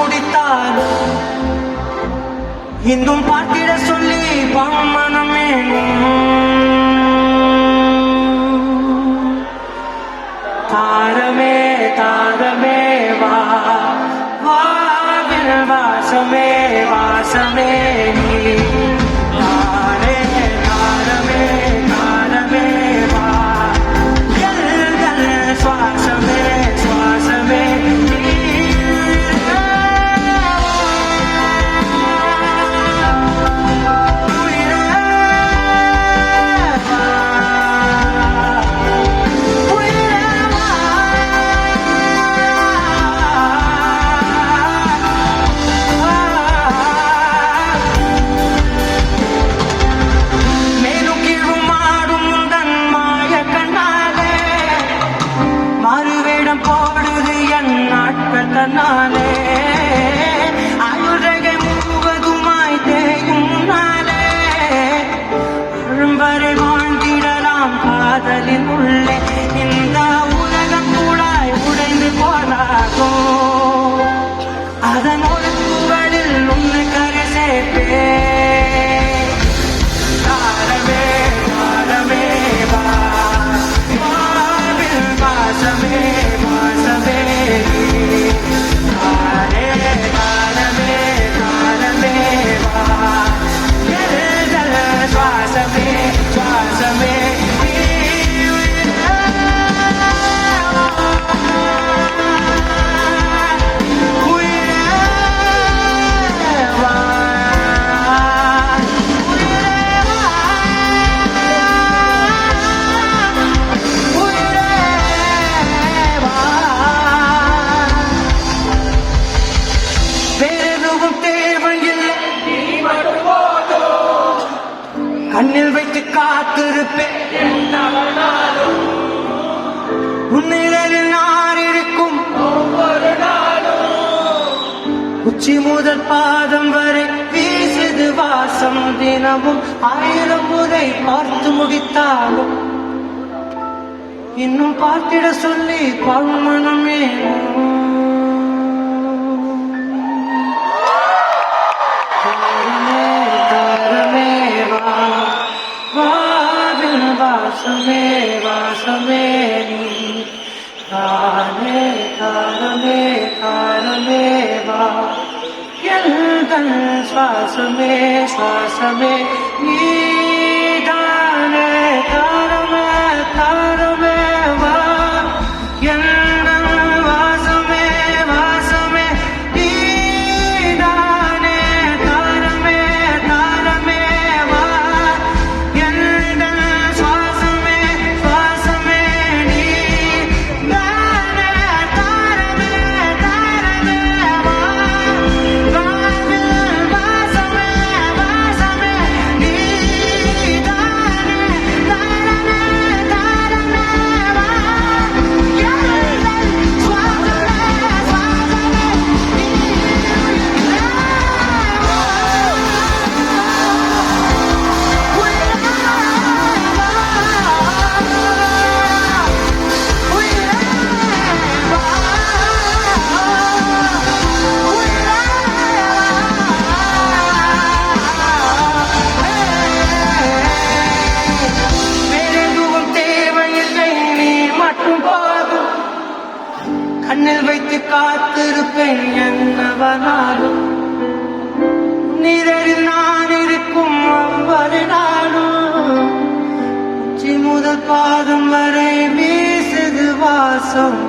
முடித்தாலும் இன்னும் பார்த்திட சொல்லி மனமே தாரமே தாரமே வா வாவில் வாசமே வாசமே நீ தாரே தாரமே தாரமே வா எல்கள் சுவாசமே சுவாசமே நானே அழுகை முழுவதுமாய் தேயும் நாளே அரும்பரை வாழ்ந்திடலாம் காதலின் உள்ளே இந்த உலகம் கூடாய் உடைந்து போனாகும் அதன் ஒழுங்குகளில் உன்னை கரை சேர்ப்பே தாரமே தாரமே வா வாவில் வாசமே வாசமே கண்ணில் வைத்து காத்திருப்பேன் உன்னிடலில் நான் இருக்கும் ஒவ்வொரு நாளும் உச்சி முதல் பாதம் வரை வீசுது வாசம் தினமும் 1000 முறை பார்த்து முடித்தாலும் இன்னும் பார்த்திட சொல்லி மனமே வாசமே வாசமே நீ தானே தாரமே தாரமே வா எல்கள் சுவாசமே சுவாசமே நீ தானே தாரமே தாரமே வா எல்கள் வாசமே வாசமே நீ தானே தாரமே தாரமே வா கண்ணில் வைத்து காத்திருப்பேன் என்னவனாலும் நிழலில் நான் இருக்கும் ஒவ்வொரு நாளும் உச்சி முதல் பாதம் வரை வீசுது வாசம்